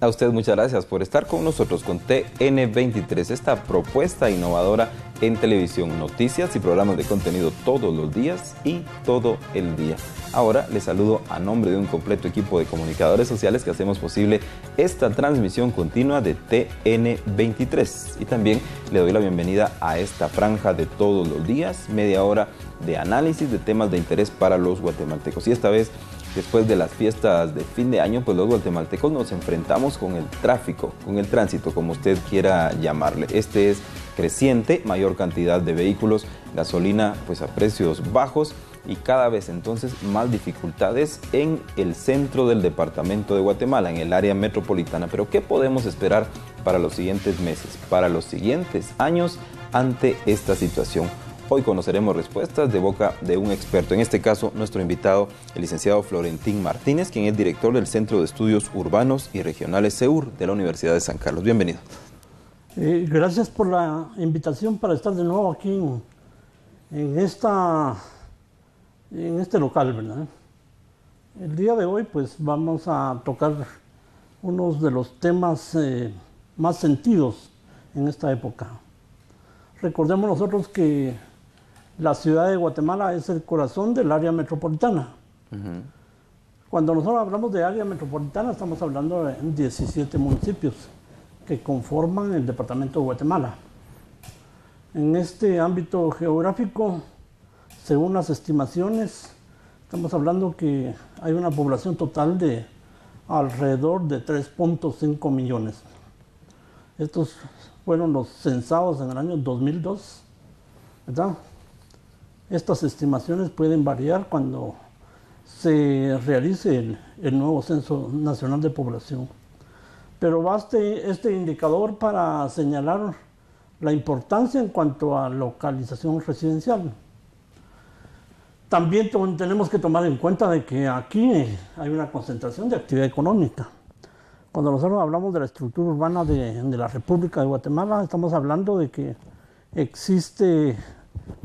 A usted muchas gracias por estar con nosotros con TN23, esta propuesta innovadora en televisión, noticias y programas de contenido todos los días y todo el día. Ahora les saludo a nombre de un completo equipo de comunicadores sociales que hacemos posible esta transmisión continua de TN23. Y también le doy la bienvenida a esta franja de todos los días, media hora de análisis de temas de interés para los guatemaltecos. Y esta vez, después de las fiestas de fin de año, pues los guatemaltecos nos enfrentamos con el tráfico, con el tránsito, como usted quiera llamarle. Este es creciente, mayor cantidad de vehículos, gasolina pues a precios bajos y cada vez entonces más dificultades en el centro del departamento de Guatemala, en el área metropolitana. Pero ¿qué podemos esperar para los siguientes meses, para los siguientes años ante esta situación? Hoy conoceremos respuestas de boca de un experto, en este caso nuestro invitado, el licenciado Florentín Martínez, quien es director del Centro de Estudios Urbanos y Regionales CEUR de la Universidad de San Carlos. Bienvenido. Gracias por la invitación para estar de nuevo aquí en este local, ¿verdad? El día de hoy pues vamos a tocar uno de los temas más sentidos en esta época. Recordemos nosotros que la ciudad de Guatemala es el corazón del área metropolitana. Cuando nosotros hablamos de área metropolitana, estamos hablando de 17 municipios que conforman el departamento de Guatemala. En este ámbito geográfico, según las estimaciones, estamos hablando que hay una población total de alrededor de 3.5 millones. Estos fueron los censados en el año 2002, ¿verdad? Estas estimaciones pueden variar cuando se realice el nuevo Censo Nacional de Población. Pero basta este indicador para señalar la importancia en cuanto a localización residencial. También tenemos que tomar en cuenta de que aquí hay una concentración de actividad económica. Cuando nosotros hablamos de la estructura urbana de la República de Guatemala, estamos hablando de que existe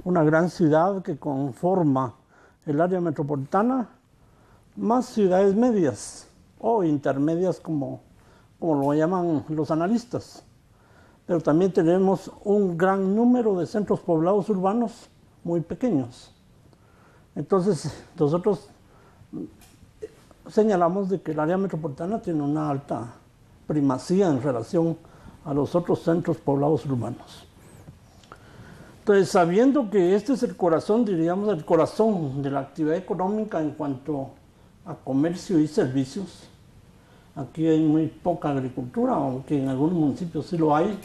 una gran ciudad que conforma el área metropolitana, más ciudades medias o intermedias como lo llaman los analistas. Pero también tenemos un gran número de centros poblados urbanos muy pequeños. Entonces, nosotros señalamos de que el área metropolitana tiene una alta primacía en relación a los otros centros poblados urbanos. Entonces, sabiendo que este es el corazón, diríamos, el corazón de la actividad económica en cuanto a comercio y servicios, aquí hay muy poca agricultura, aunque en algunos municipios sí lo hay.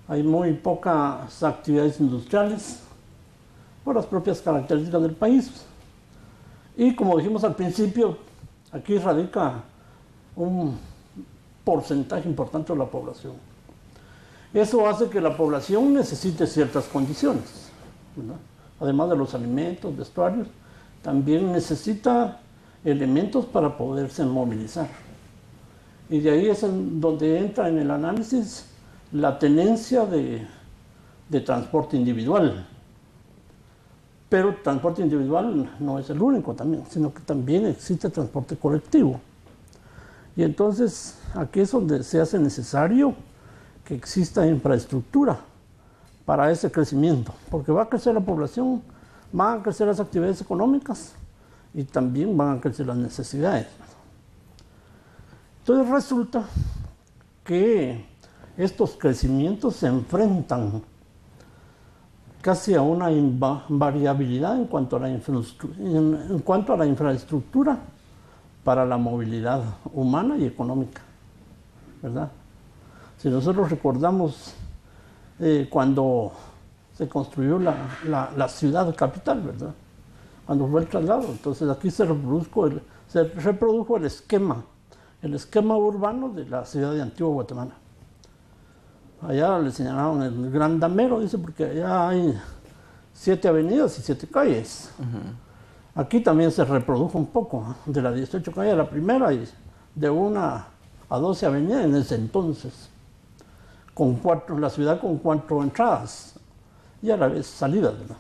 Hay muy pocas actividades industriales por las propias características del país. Y como dijimos al principio, aquí radica un porcentaje importante de la población. Eso hace que la población necesite ciertas condiciones, ¿verdad? Además de los alimentos, vestuarios, también necesita elementos para poderse movilizar. Y de ahí es en donde entra en el análisis la tenencia de transporte individual. Pero transporte individual no es el único también, sino que también existe transporte colectivo. Y entonces aquí es donde se hace necesario que exista infraestructura para ese crecimiento, porque va a crecer la población, van a crecer las actividades económicas y también van a crecer las necesidades. Entonces resulta que estos crecimientos se enfrentan casi a una variabilidad en cuanto a la infraestructura para la movilidad humana y económica, ¿verdad? Si nosotros recordamos cuando se construyó la ciudad capital, ¿verdad? Cuando fue el traslado, entonces aquí se reprodujo el esquema urbano de la ciudad de Antigua Guatemala. Allá le señalaron el Gran Damero, dice, porque allá hay 7 avenidas y 7 calles. Aquí también se reprodujo un poco, de las 18 calles a la primera y de 1 a 12 avenidas en ese entonces. La ciudad con 4 entradas y a la vez salidas, ¿verdad?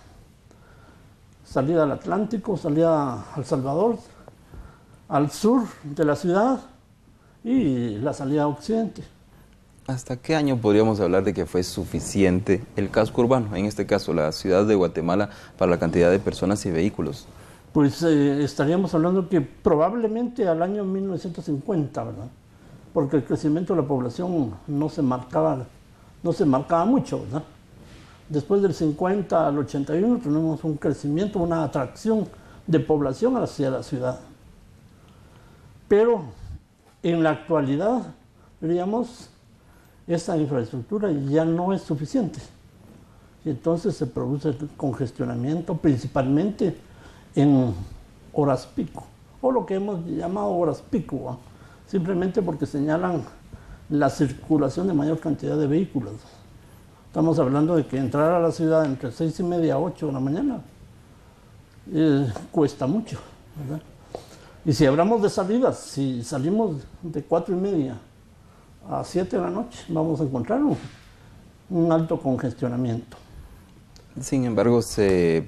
Salida al Atlántico, salida al Salvador, al sur de la ciudad y la salida a Occidente. ¿Hasta qué año podríamos hablar de que fue suficiente el casco urbano, en este caso la ciudad de Guatemala, para la cantidad de personas y vehículos? Pues estaríamos hablando que probablemente al año 1950, ¿verdad? Porque el crecimiento de la población no se marcaba mucho, ¿verdad? Después del 50 al 81 tenemos un crecimiento, una atracción de población hacia la ciudad. Pero en la actualidad, diríamos, esa infraestructura ya no es suficiente. Y entonces se produce el congestionamiento, principalmente en horas pico, o lo que hemos llamado horas pico, ¿va? Simplemente porque señalan la circulación de mayor cantidad de vehículos. Estamos hablando de que entrar a la ciudad entre 6:30 a 8 de la mañana cuesta mucho, ¿verdad? Y si hablamos de salidas, si salimos de 4:30 a 7 de la noche, vamos a encontrar un alto congestionamiento. Sin embargo, se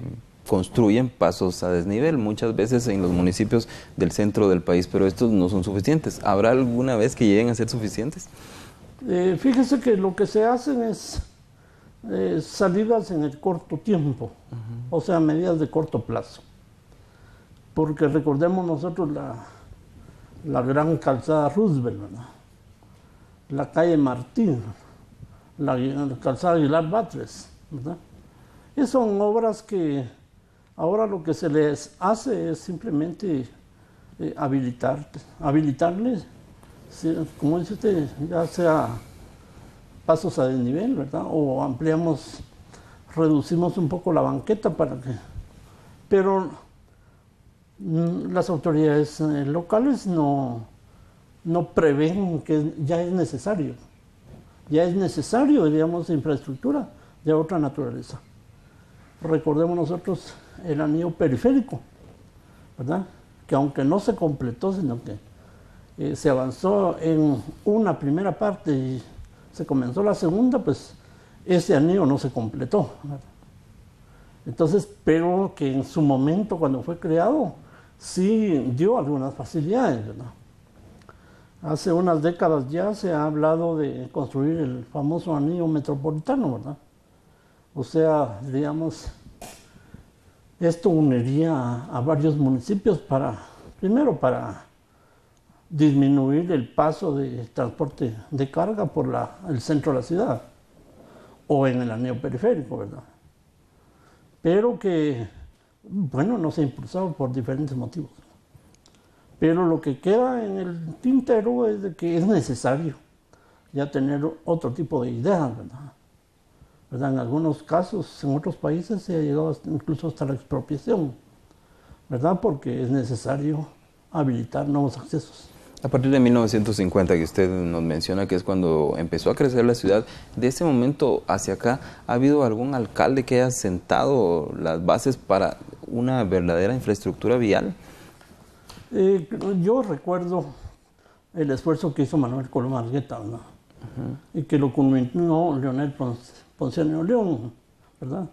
construyen pasos a desnivel, muchas veces en los municipios del centro del país, pero estos no son suficientes. ¿Habrá alguna vez que lleguen a ser suficientes? Fíjese que lo que se hacen es salidas en el corto tiempo, o sea, medidas de corto plazo. Porque recordemos nosotros la gran calzada Roosevelt, ¿verdad? La calle Martín, la calzada Aguilar Batres, ¿verdad? Y son obras que ahora lo que se les hace es simplemente habilitarles, como dice usted, ya sea pasos a desnivel, ¿verdad? O reducimos un poco la banqueta para que... Pero las autoridades locales no prevén que ya es necesario. Ya es necesario, diríamos, infraestructura de otra naturaleza. Recordemos nosotros el anillo periférico, ¿verdad? Que aunque no se completó, sino que se avanzó en una primera parte y se comenzó la segunda, pues ese anillo no se completó, ¿verdad? Entonces, pero que en su momento, cuando fue creado, sí dio algunas facilidades, ¿verdad? Hace unas décadas ya se ha hablado de construir el famoso anillo metropolitano, ¿verdad? O sea, digamos, esto uniría a varios municipios primero para disminuir el paso de transporte de carga por el centro de la ciudad o en el anillo periférico, ¿verdad? Pero que, bueno, no se ha impulsado por diferentes motivos. Pero lo que queda en el tintero es de que es necesario ya tener otro tipo de ideas, ¿verdad? En algunos casos, en otros países se ha llegado incluso hasta la expropiación, ¿verdad? Porque es necesario habilitar nuevos accesos. A partir de 1950, que usted nos menciona que es cuando empezó a crecer la ciudad, de ese momento hacia acá, ¿ha habido algún alcalde que haya sentado las bases para una verdadera infraestructura vial? Yo recuerdo el esfuerzo que hizo Manuel Colom Argueta, ¿verdad? Y que lo culminó Leonel Ponciano León, ¿verdad?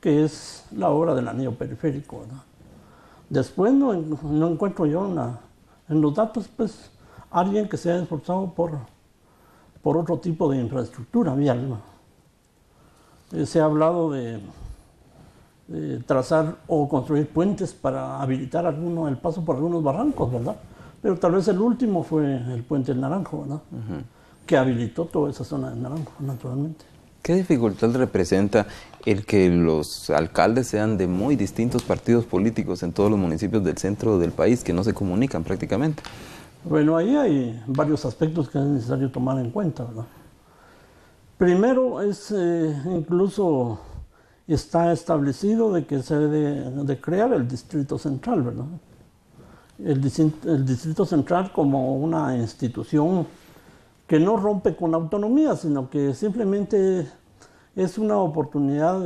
Que es la obra del anillo periférico, ¿verdad? Después no encuentro yo en los datos, pues, alguien que se haya esforzado por otro tipo de infraestructura vial, ¿no? Se ha hablado de trazar o construir puentes para habilitar el paso por algunos barrancos, ¿verdad? Pero tal vez el último fue el puente del Naranjo, ¿verdad? Que habilitó toda esa zona del Naranjo, naturalmente. ¿Qué dificultad representa el que los alcaldes sean de muy distintos partidos políticos en todos los municipios del centro del país, que no se comunican prácticamente? Bueno, ahí hay varios aspectos que es necesario tomar en cuenta, ¿verdad? Primero es incluso está establecido de que se debe de crear el Distrito Central, ¿verdad? El Distrito Central como una institución que no rompe con la autonomía, sino que simplemente es una oportunidad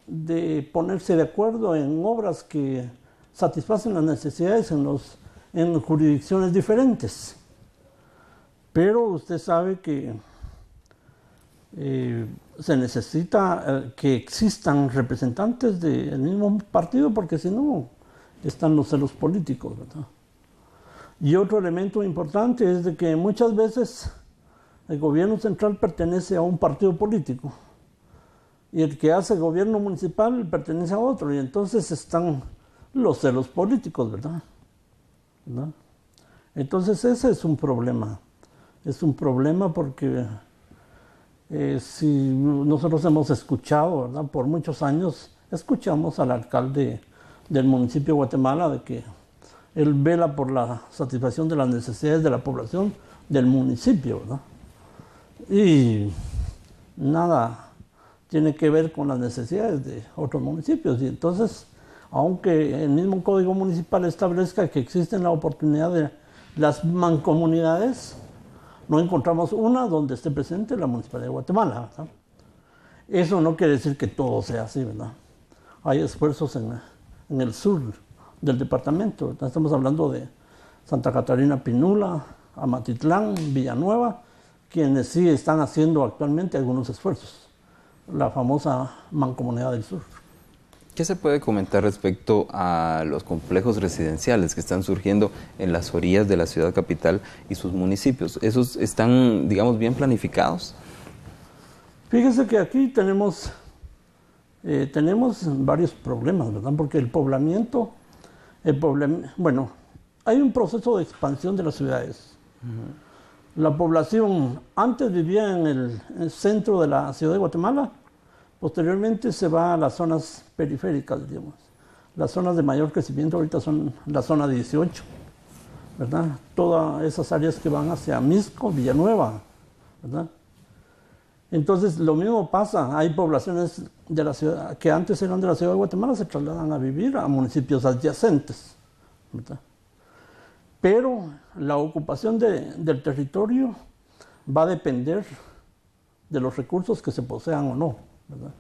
de ponerse de acuerdo en obras que satisfacen las necesidades en jurisdicciones diferentes. Pero usted sabe que se necesita que existan representantes del mismo partido, porque si no, están los celos políticos, ¿verdad? Y otro elemento importante es de que muchas veces el gobierno central pertenece a un partido político y el que hace gobierno municipal pertenece a otro, y entonces están los celos políticos, ¿verdad? Entonces ese es un problema. Es un problema porque si nosotros hemos escuchado, ¿verdad? Por muchos años escuchamos al alcalde del municipio de Guatemala de que él vela por la satisfacción de las necesidades de la población del municipio, ¿verdad? Y nada tiene que ver con las necesidades de otros municipios. Y entonces, aunque el mismo Código Municipal establezca que existe la oportunidad de las mancomunidades, no encontramos una donde esté presente la Municipalidad de Guatemala, ¿verdad? Eso no quiere decir que todo sea así, ¿verdad? Hay esfuerzos en el sur del departamento, ¿verdad? Estamos hablando de Santa Catarina Pinula, Amatitlán, Villanueva, quienes sí están haciendo actualmente algunos esfuerzos. La famosa Mancomunidad del Sur. ¿Qué se puede comentar respecto a los complejos residenciales que están surgiendo en las orillas de la ciudad capital y sus municipios? ¿Esos están, digamos, bien planificados? Fíjese que aquí tenemos varios problemas, ¿verdad? Porque bueno, hay un proceso de expansión de las ciudades. La población antes vivía en el centro de la ciudad de Guatemala, posteriormente se va a las zonas periféricas, digamos. Las zonas de mayor crecimiento ahorita son la zona 18, ¿verdad? Todas esas áreas que van hacia Mixco, Villanueva, ¿verdad? Entonces lo mismo pasa, hay poblaciones de la ciudad que antes eran de la ciudad de Guatemala, se trasladan a vivir a municipios adyacentes, ¿verdad? Pero la ocupación del territorio va a depender de los recursos que se posean o no, ¿verdad?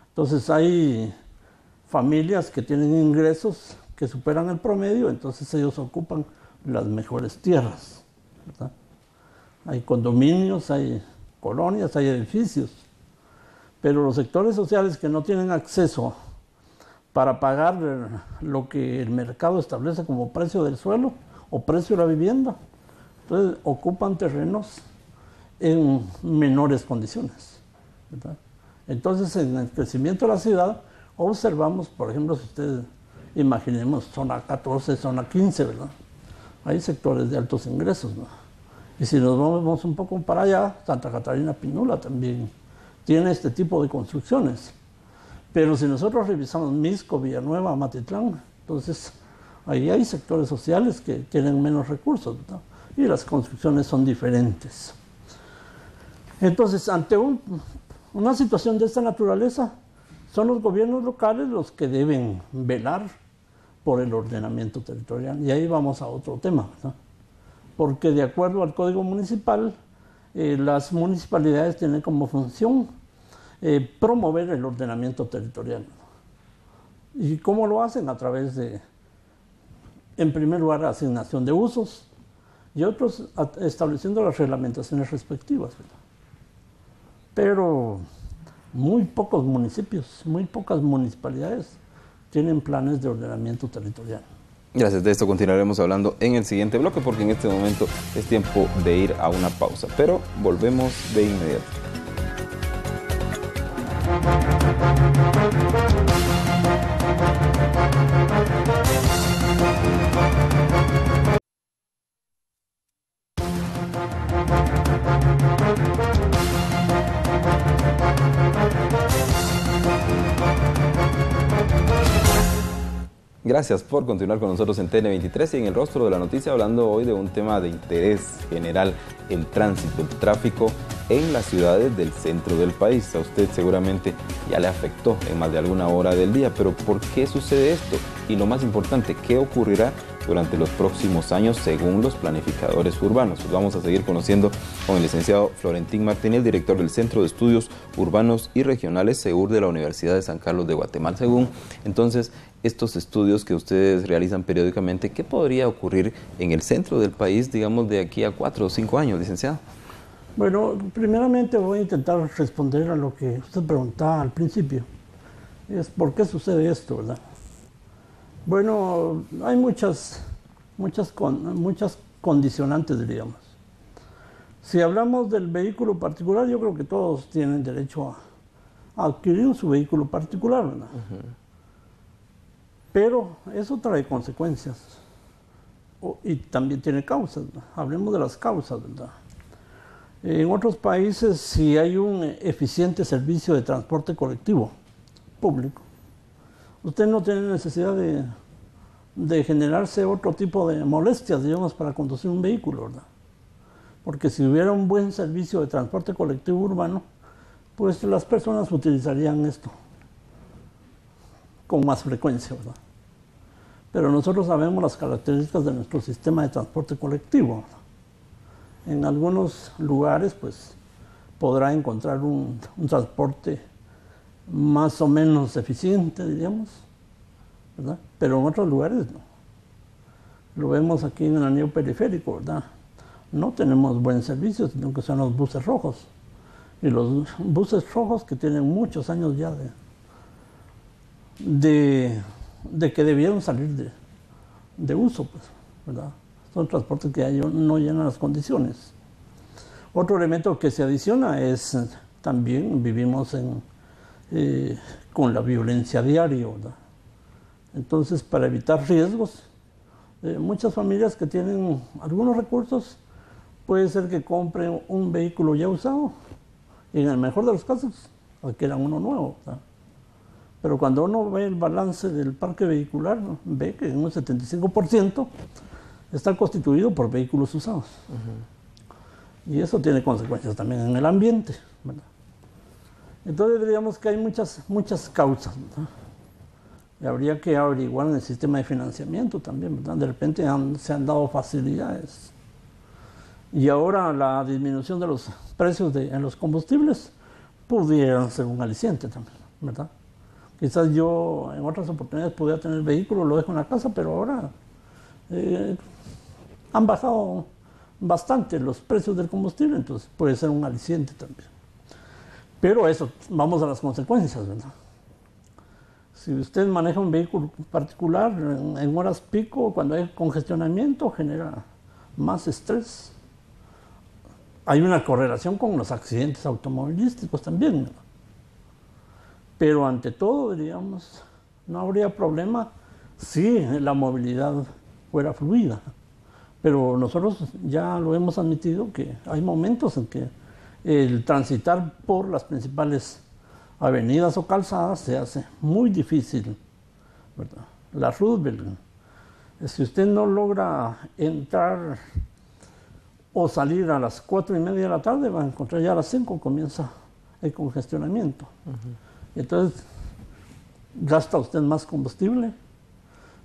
Entonces hay familias que tienen ingresos que superan el promedio, entonces ellos ocupan las mejores tierras, ¿verdad? Hay condominios, hay colonias, hay edificios, pero los sectores sociales que no tienen acceso para pagar lo que el mercado establece como precio del suelo o precio de la vivienda, entonces ocupan terrenos en menores condiciones, ¿verdad? Entonces en el crecimiento de la ciudad observamos, por ejemplo, si ustedes imaginemos zona 14, zona 15, ¿verdad? Hay sectores de altos ingresos, ¿no? Y si nos vamos un poco para allá, Santa Catarina Pinula también tiene este tipo de construcciones. Pero si nosotros revisamos Mixco, Villanueva, Amatitlán, entonces ahí hay sectores sociales que tienen menos recursos, ¿verdad? Y las construcciones son diferentes. Entonces, ante una situación de esta naturaleza, son los gobiernos locales los que deben velar por el ordenamiento territorial. Y ahí vamos a otro tema, ¿verdad? Porque de acuerdo al Código Municipal, las municipalidades tienen como función promover el ordenamiento territorial. ¿Y cómo lo hacen? A través de, en primer lugar, asignación de usos y otros estableciendo las reglamentaciones respectivas, ¿verdad? Pero muy pocos municipios, muy pocas municipalidades tienen planes de ordenamiento territorial. Gracias, de esto continuaremos hablando en el siguiente bloque porque en este momento es tiempo de ir a una pausa, pero volvemos de inmediato. Gracias por continuar con nosotros en TN23 y en el rostro de la noticia, hablando hoy de un tema de interés general, el tránsito, el tráfico en las ciudades del centro del país. A usted seguramente ya le afectó en más de alguna hora del día, pero ¿por qué sucede esto? Y lo más importante, ¿qué ocurrirá durante los próximos años según los planificadores urbanos? Pues vamos a seguir conociendo con el licenciado Florentín Martínez, director del Centro de Estudios Urbanos y Regionales CEUR de la Universidad de San Carlos de Guatemala. Según entonces estos estudios que ustedes realizan periódicamente, ¿qué podría ocurrir en el centro del país, digamos, de aquí a 4 o 5 años, licenciado? Bueno, primeramente voy a intentar responder a lo que usted preguntaba al principio. Es ¿por qué sucede esto, verdad? Bueno, hay muchas muchas condicionantes, diríamos. Si hablamos del vehículo particular, yo creo que todos tienen derecho a adquirir su vehículo particular, ¿verdad? Pero eso trae consecuencias y también tiene causas, ¿no? Hablemos de las causas, ¿verdad? En otros países, si hay un eficiente servicio de transporte colectivo público, usted no tiene necesidad de generarse otro tipo de molestias, digamos, para conducir un vehículo, ¿verdad? Porque si hubiera un buen servicio de transporte colectivo urbano, pues las personas utilizarían esto con más frecuencia, ¿verdad? Pero nosotros sabemos las características de nuestro sistema de transporte colectivo, ¿verdad? En algunos lugares, pues, podrá encontrar un transporte más o menos eficiente, diríamos, ¿verdad? Pero en otros lugares no. Lo vemos aquí en el anillo periférico, ¿verdad? No tenemos buen servicio, sino que son los buses rojos. Y los buses rojos que tienen muchos años ya de que debieron salir de uso, pues, ¿verdad? Son transportes que no llenan las condiciones. Otro elemento que se adiciona es también vivimos con la violencia diaria, ¿verdad? Entonces, para evitar riesgos, muchas familias que tienen algunos recursos, puede ser que compren un vehículo ya usado y en el mejor de los casos adquieran uno nuevo, ¿verdad? Pero cuando uno ve el balance del parque vehicular, ¿no?, ve que un 75% está constituido por vehículos usados. Y eso tiene consecuencias también en el ambiente, ¿verdad? Entonces diríamos que hay muchas causas, ¿verdad? Y habría que averiguar en el sistema de financiamiento también, ¿verdad? De repente se han dado facilidades. Y ahora la disminución de los precios en los combustibles pudieran ser un aliciente también, ¿verdad? Quizás yo en otras oportunidades pudiera tener vehículo, lo dejo en la casa, pero ahora han bajado bastante los precios del combustible, entonces puede ser un aliciente también. Pero eso, vamos a las consecuencias, ¿verdad? Si usted maneja un vehículo particular en horas pico, cuando hay congestionamiento, genera más estrés. Hay una correlación con los accidentes automovilísticos también, ¿verdad? Pero ante todo, diríamos, no habría problema si la movilidad fuera fluida. Pero nosotros ya lo hemos admitido que hay momentos en que el transitar por las principales avenidas o calzadas se hace muy difícil, ¿verdad? La Roosevelt, si usted no logra entrar o salir a las 4:30 de la tarde, va a encontrar ya a las 5 comienza el congestionamiento. Entonces, gasta usted más combustible,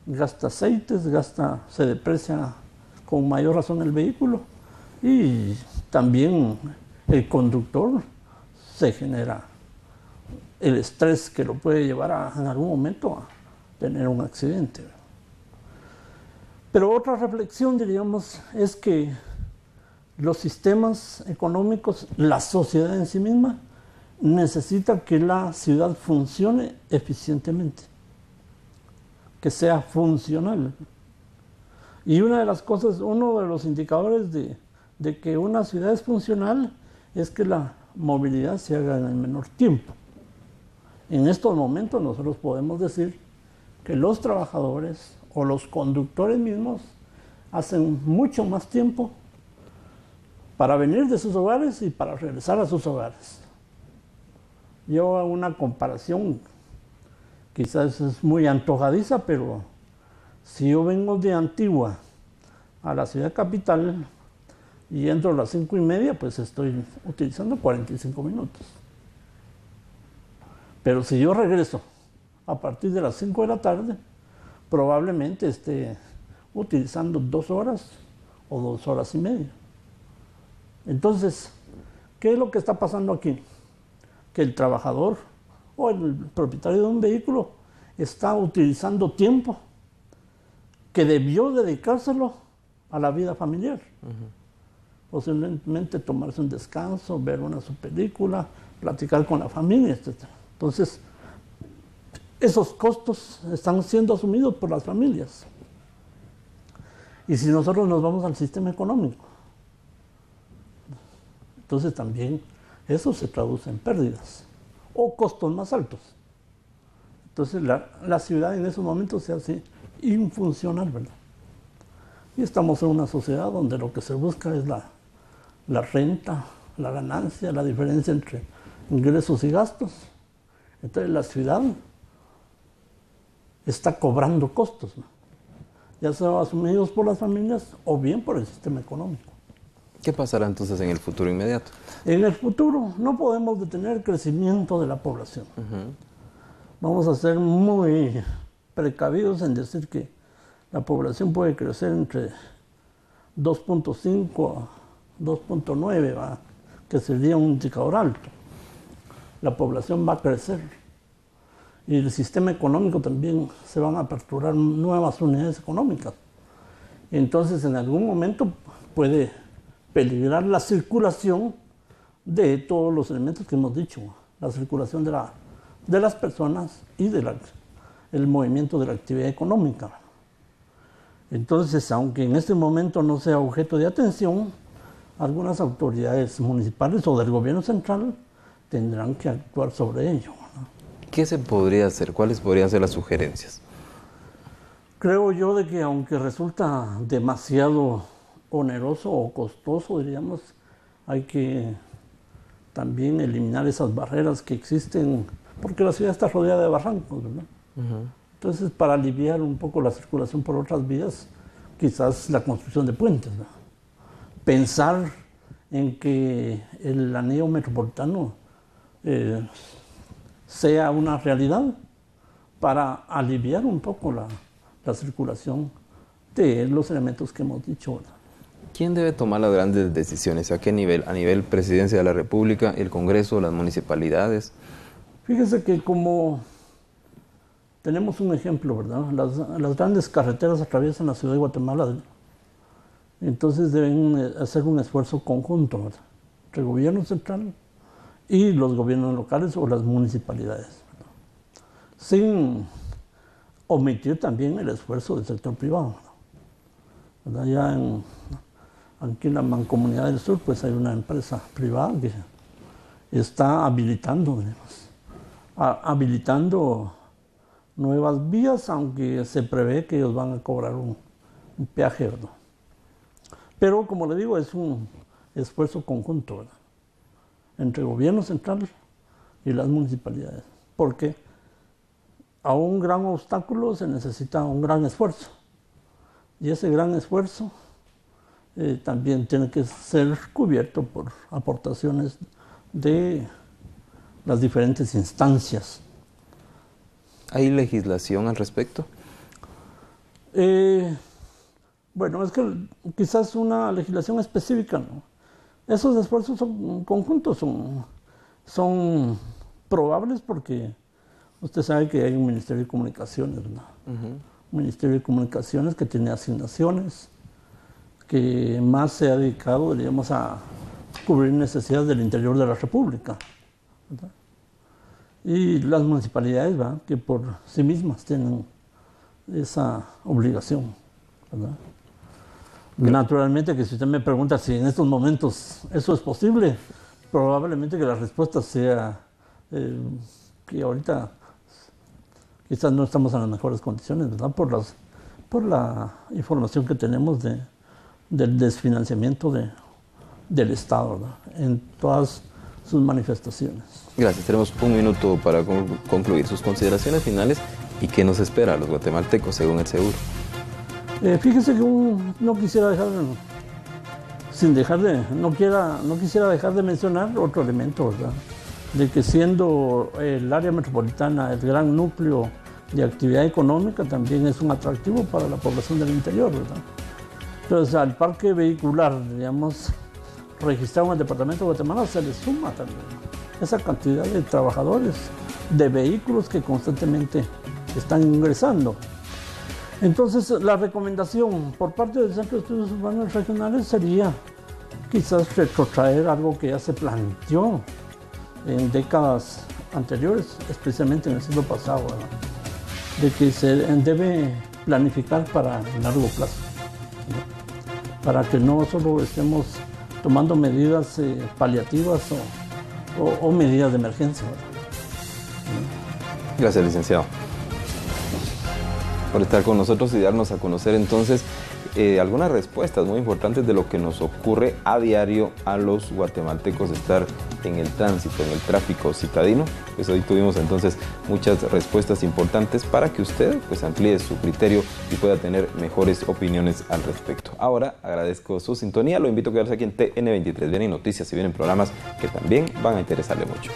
gasta aceites, se deprecia con mayor razón el vehículo y también el conductor se genera el estrés que lo puede llevar en algún momento a tener un accidente. Pero otra reflexión, diríamos, es que los sistemas económicos, la sociedad en sí misma, necesita que la ciudad funcione eficientemente, que sea funcional. Y una de las cosas, uno de los indicadores de que una ciudad es funcional es que la movilidad se haga en el menor tiempo. En estos momentos nosotros podemos decir que los trabajadores o los conductores mismos hacen mucho más tiempo para venir de sus hogares y para regresar a sus hogares. Yo hago una comparación, quizás es muy antojadiza, pero si yo vengo de Antigua a la ciudad capital y entro a las 5:30, pues estoy utilizando 45 minutos. Pero si yo regreso a partir de las 5 de la tarde, probablemente esté utilizando 2 horas o 2 horas y media. Entonces, ¿qué es lo que está pasando aquí? Que el trabajador o el propietario de un vehículo está utilizando tiempo que debió dedicárselo a la vida familiar. Posiblemente tomarse un descanso, ver una su película, platicar con la familia, etc. Entonces, esos costos están siendo asumidos por las familias. Y si nosotros nos vamos al sistema económico, entonces también eso se traduce en pérdidas o costos más altos. Entonces la ciudad en esos momentos se hace infuncional, ¿verdad? Y estamos en una sociedad donde lo que se busca es la renta, la ganancia, la diferencia entre ingresos y gastos. Entonces la ciudad está cobrando costos, ¿no? Ya sean asumidos por las familias o bien por el sistema económico. ¿Qué pasará entonces en el futuro inmediato? En el futuro no podemos detener el crecimiento de la población. Vamos a ser muy precavidos en decir que la población puede crecer entre 2.5 a 2.9, que sería un indicador alto. La población va a crecer y el sistema económico también se van a aperturar nuevas unidades económicas. Entonces en algún momento puede peligrar la circulación de todos los elementos que hemos dicho, la circulación de las personas y el movimiento de la actividad económica. Entonces, aunque en este momento no sea objeto de atención, algunas autoridades municipales o del gobierno central tendrán que actuar sobre ello, ¿no? ¿Qué se podría hacer? ¿Cuáles podrían ser las sugerencias? Creo yo de que aunque resulta demasiado oneroso o costoso, diríamos, hay que también eliminar esas barreras que existen, porque la ciudad está rodeada de barrancos, ¿verdad? Entonces, para aliviar un poco la circulación por otras vías, quizás la construcción de puentes, ¿verdad? Pensar en que el anillo metropolitano sea una realidad para aliviar un poco la circulación de los elementos que hemos dicho, ¿verdad? ¿Quién debe tomar las grandes decisiones? ¿A qué nivel? ¿A nivel Presidencia de la República, el Congreso, las municipalidades? Fíjese que como tenemos un ejemplo, ¿verdad? Las grandes carreteras atraviesan la ciudad de Guatemala, entonces deben hacer un esfuerzo conjunto, ¿verdad? Entre el gobierno central y los gobiernos locales o las municipalidades, ¿verdad? Sin omitir también el esfuerzo del sector privado, ¿verdad? Ya aquí en la Mancomunidad del Sur, pues hay una empresa privada que está habilitando nuevas vías, aunque se prevé que ellos van a cobrar un peaje, ¿verdad? Pero, como le digo, es un esfuerzo conjunto, ¿verdad? Entre el gobierno central y las municipalidades, porque a un gran obstáculo se necesita un gran esfuerzo, y ese gran esfuerzo también tiene que ser cubierto por aportaciones de las diferentes instancias. ¿Hay legislación al respecto? Bueno, es que quizás una legislación específica, ¿no? Esos esfuerzos son conjuntos, son probables porque usted sabe que hay un Ministerio de Comunicaciones, ¿no? Un Ministerio de Comunicaciones que tiene asignaciones, que más se ha dedicado, digamos, a cubrir necesidades del interior de la República, ¿verdad? Y las municipalidades, ¿verdad?, que por sí mismas tienen esa obligación, ¿verdad? Naturalmente que si usted me pregunta si en estos momentos eso es posible, probablemente que la respuesta sea que ahorita quizás no estamos en las mejores condiciones, ¿verdad?, por la información que tenemos del desfinanciamiento del Estado, ¿verdad?, en todas sus manifestaciones. Gracias. Tenemos un minuto para concluir sus consideraciones finales y qué nos espera a los guatemaltecos según el seguro. Fíjese que no quisiera no quisiera dejar de mencionar otro elemento, ¿verdad?, de que siendo el área metropolitana el gran núcleo de actividad económica, también es un atractivo para la población del interior, ¿verdad? Entonces, al parque vehicular, digamos, registrado en el departamento de Guatemala, se le suma también esa cantidad de trabajadores, de vehículos que constantemente están ingresando. Entonces, la recomendación por parte del Centro de Estudios Urbanos Regionales sería quizás retrotraer algo que ya se planteó en décadas anteriores, especialmente en el siglo pasado, ¿verdad?, de que se debe planificar para largo plazo, ¿verdad? para que no solo estemos tomando medidas paliativas o medidas de emergencia, ¿verdad? Gracias, licenciado, por estar con nosotros y darnos a conocer entonces algunas respuestas muy importantes de lo que nos ocurre a diario a los guatemaltecos estar en el tránsito, en el tráfico citadino. Pues hoy tuvimos entonces muchas respuestas importantes para que usted pues amplíe su criterio y pueda tener mejores opiniones al respecto. Ahora agradezco su sintonía, lo invito a quedarse aquí en TN23. Vienen noticias y vienen programas que también van a interesarle mucho.